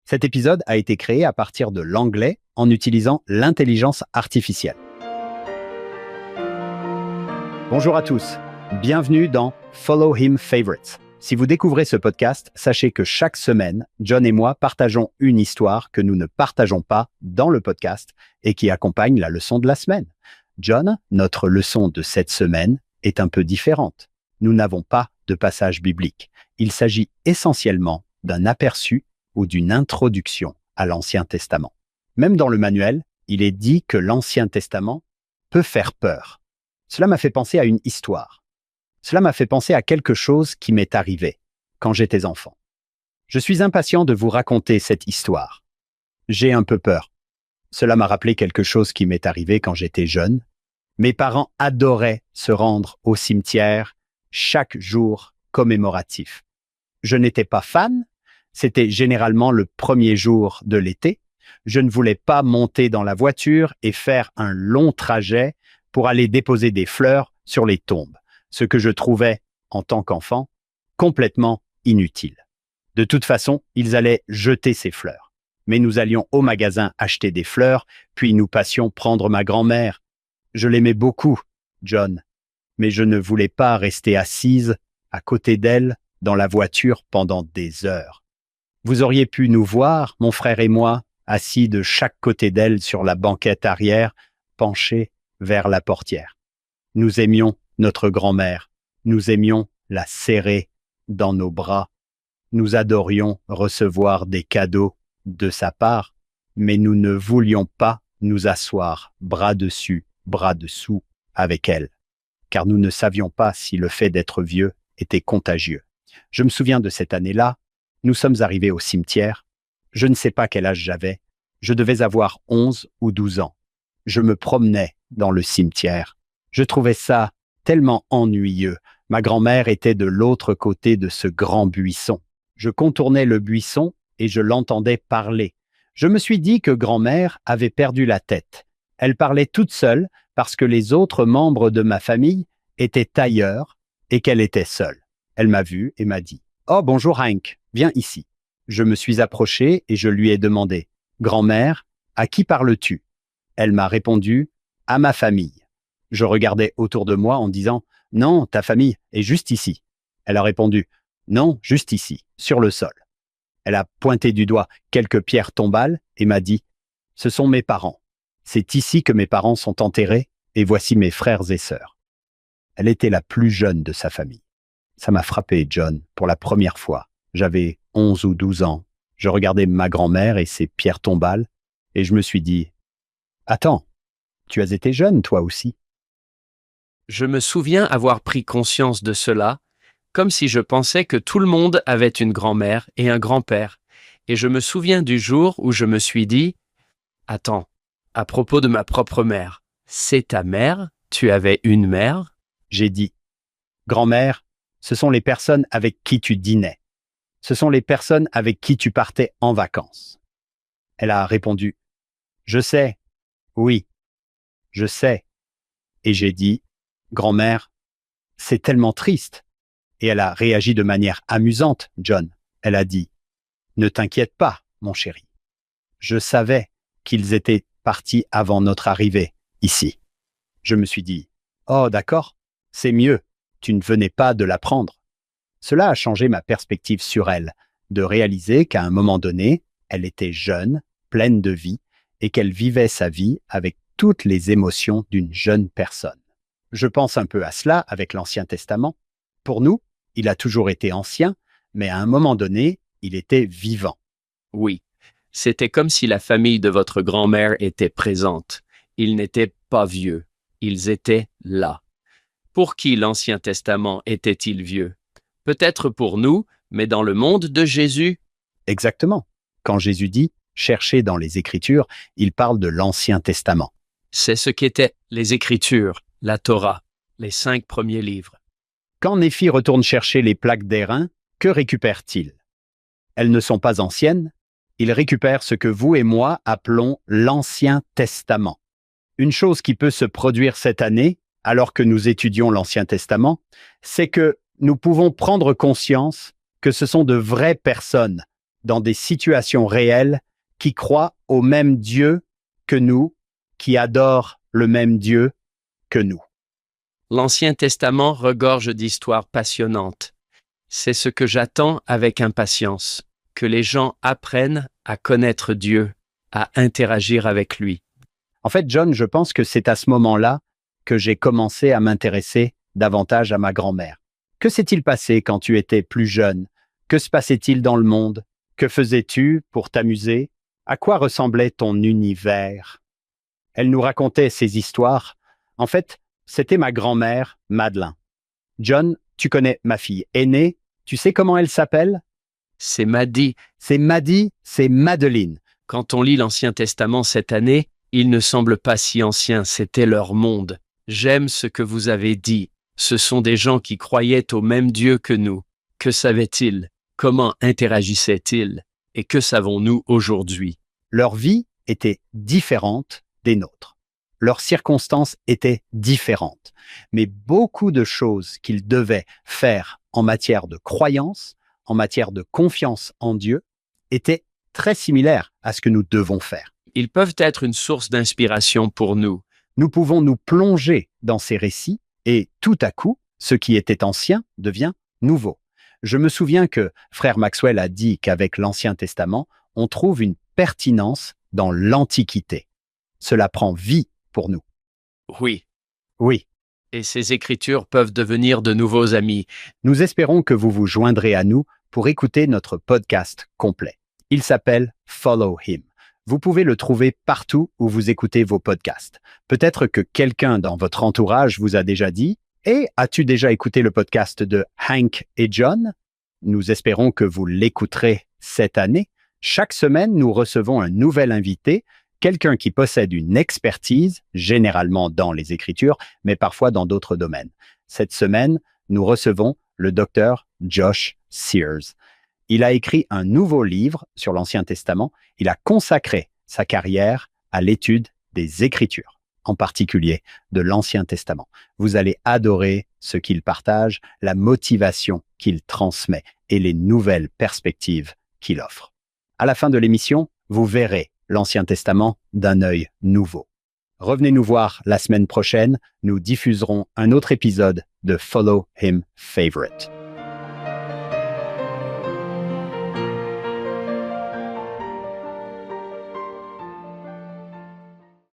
Cet épisode a été créé à partir de l'anglais en utilisant l'intelligence artificielle. Bonjour à tous, bienvenue dans Follow Him Favorites. Si vous découvrez ce podcast, sachez que chaque semaine, John et moi partageons une histoire que nous ne partageons pas dans le podcast et qui accompagne la leçon de la semaine. John, notre leçon de cette semaine est un peu différente. Nous n'avons pas de passage biblique. Il s'agit essentiellement d'un aperçu ou d'une introduction à l'Ancien Testament. Même dans le manuel, il est dit que l'Ancien Testament peut faire peur. Cela m'a fait penser à une histoire. Cela m'a fait penser à quelque chose qui m'est arrivé quand j'étais enfant. Je suis impatient de vous raconter cette histoire. J'ai un peu peur. Cela m'a rappelé quelque chose qui m'est arrivé quand j'étais jeune. Mes parents adoraient se rendre au cimetière chaque jour commémoratif. Je n'étais pas fan, c'était généralement le premier jour de l'été. Je ne voulais pas monter dans la voiture et faire un long trajet pour aller déposer des fleurs sur les tombes, ce que je trouvais, en tant qu'enfant, complètement inutile. De toute façon, ils allaient jeter ces fleurs. Mais nous allions au magasin acheter des fleurs, puis nous passions prendre ma grand-mère. Je l'aimais beaucoup, John, mais je ne voulais pas rester assise à côté d'elle dans la voiture pendant des heures. Vous auriez pu nous voir, mon frère et moi, assis de chaque côté d'elle sur la banquette arrière, penchés vers la portière. Nous aimions notre grand-mère. Nous aimions la serrer dans nos bras. Nous adorions recevoir des cadeaux de sa part, mais nous ne voulions pas nous asseoir bras dessus, bras dessous avec elle, car nous ne savions pas si le fait d'être vieux était contagieux. Je me souviens de cette année-là, nous sommes arrivés au cimetière. Je ne sais pas quel âge j'avais. Je devais avoir 11 ou 12 ans. Je me promenais dans le cimetière. Je trouvais ça tellement ennuyeux. Ma grand-mère était de l'autre côté de ce grand buisson. Je contournais le buisson et je l'entendais parler. Je me suis dit que grand-mère avait perdu la tête. Elle parlait toute seule parce que les autres membres de ma famille étaient ailleurs et qu'elle était seule. Elle m'a vu et m'a dit « Oh, bonjour Hank, viens ici. » Je me suis approché et je lui ai demandé « Grand-mère, à qui parles-tu » Elle m'a répondu « À ma famille. » Je regardais autour de moi en disant « Non, ta famille est juste ici. » Elle a répondu « Non, juste ici, sur le sol. » Elle a pointé du doigt quelques pierres tombales et m'a dit « Ce sont mes parents. C'est ici que mes parents sont enterrés et voici mes frères et sœurs. » Elle était la plus jeune de sa famille. Ça m'a frappé, John, pour la première fois. J'avais 11 ou 12 ans. Je regardais ma grand-mère et ses pierres tombales et je me suis dit « Attends, tu as été jeune toi aussi. » Je me souviens avoir pris conscience de cela, comme si je pensais que tout le monde avait une grand-mère et un grand-père. Et je me souviens du jour où je me suis dit « Attends, à propos de ma propre mère, c'est ta mère? Tu avais une mère ?» J'ai dit « Grand-mère, ce sont les personnes avec qui tu dînais. Ce sont les personnes avec qui tu partais en vacances. » Elle a répondu « Je sais, oui, je sais. » Et j'ai dit « Grand-mère, c'est tellement triste. » Et elle a réagi de manière amusante, John. Elle a dit « Ne t'inquiète pas, mon chéri. Je savais qu'ils étaient partis avant notre arrivée ici. » Je me suis dit « Oh, d'accord, c'est mieux. Tu ne venais pas de l'apprendre. » Cela a changé ma perspective sur elle, de réaliser qu'à un moment donné, elle était jeune, pleine de vie, et qu'elle vivait sa vie avec toutes les émotions d'une jeune personne. Je pense un peu à cela avec l'Ancien Testament. Pour nous, il a toujours été ancien, mais à un moment donné, il était vivant. Oui, c'était comme si la famille de votre grand-mère était présente. Ils n'étaient pas vieux, ils étaient là. Pour qui l'Ancien Testament était-il vieux? Peut-être pour nous, mais dans le monde de Jésus? Exactement. Quand Jésus dit « cherchez dans les Écritures », il parle de l'Ancien Testament. C'est ce qu'étaient les Écritures, la Torah, les 5 premiers livres. Quand Néphi retourne chercher les plaques d'airain, que récupère-t-il? Elles ne sont pas anciennes, il récupère ce que vous et moi appelons l'Ancien Testament. Une chose qui peut se produire cette année, alors que nous étudions l'Ancien Testament, c'est que nous pouvons prendre conscience que ce sont de vraies personnes dans des situations réelles, qui croient au même Dieu que nous, qui adorent le même Dieu que nous. L'Ancien Testament regorge d'histoires passionnantes. C'est ce que j'attends avec impatience, que les gens apprennent à connaître Dieu, à interagir avec lui. En fait, John, je pense que c'est à ce moment-là que j'ai commencé à m'intéresser davantage à ma grand-mère. Que s'est-il passé quand tu étais plus jeune? Que se passait-il dans le monde? Que faisais-tu pour t'amuser? À quoi ressemblait ton univers? Elle nous racontait ces histoires. En fait, c'était ma grand-mère, Madeleine. John, tu connais ma fille aînée. Tu sais comment elle s'appelle? C'est Maddy. C'est Maddie, c'est Madeleine. Quand on lit l'Ancien Testament cette année, il ne semble pas si ancien, c'était leur monde. J'aime ce que vous avez dit. Ce sont des gens qui croyaient au même Dieu que nous. Que savaient-ils? Comment interagissaient-ils? Et que savons-nous aujourd'hui? Leur vie était différente des nôtres. Leurs circonstances étaient différentes. Mais beaucoup de choses qu'ils devaient faire en matière de croyance, en matière de confiance en Dieu, étaient très similaires à ce que nous devons faire. Ils peuvent être une source d'inspiration pour nous. Nous pouvons nous plonger dans ces récits et tout à coup, ce qui était ancien devient nouveau. Je me souviens que frère Maxwell a dit qu'avec l'Ancien Testament, on trouve une pertinence dans l'Antiquité. Cela prend vie pour nous. Oui. Oui, Et ces écritures peuvent devenir de nouveaux amis. nous espérons que vous vous joindrez à nous pour écouter notre podcast complet. Il s'appelle Follow Him. Vous pouvez le trouver partout où vous écoutez vos podcasts. Peut-être que quelqu'un dans votre entourage vous a déjà dit « Et as-tu déjà écouté le podcast de Hank et John ?» Nous espérons que vous l'écouterez cette année. Chaque semaine, nous recevons un nouvel invité, quelqu'un qui possède une expertise, généralement dans les Écritures, mais parfois dans d'autres domaines. Cette semaine, nous recevons le docteur Josh Sears. Il a écrit un nouveau livre sur l'Ancien Testament. Il a consacré sa carrière à l'étude des Écritures, en particulier de l'Ancien Testament. Vous allez adorer ce qu'il partage, la motivation qu'il transmet et les nouvelles perspectives qu'il offre. À la fin de l'émission, vous verrez l'Ancien Testament d'un œil nouveau. Revenez nous voir la semaine prochaine. Nous diffuserons un autre épisode de Follow Him Favorite.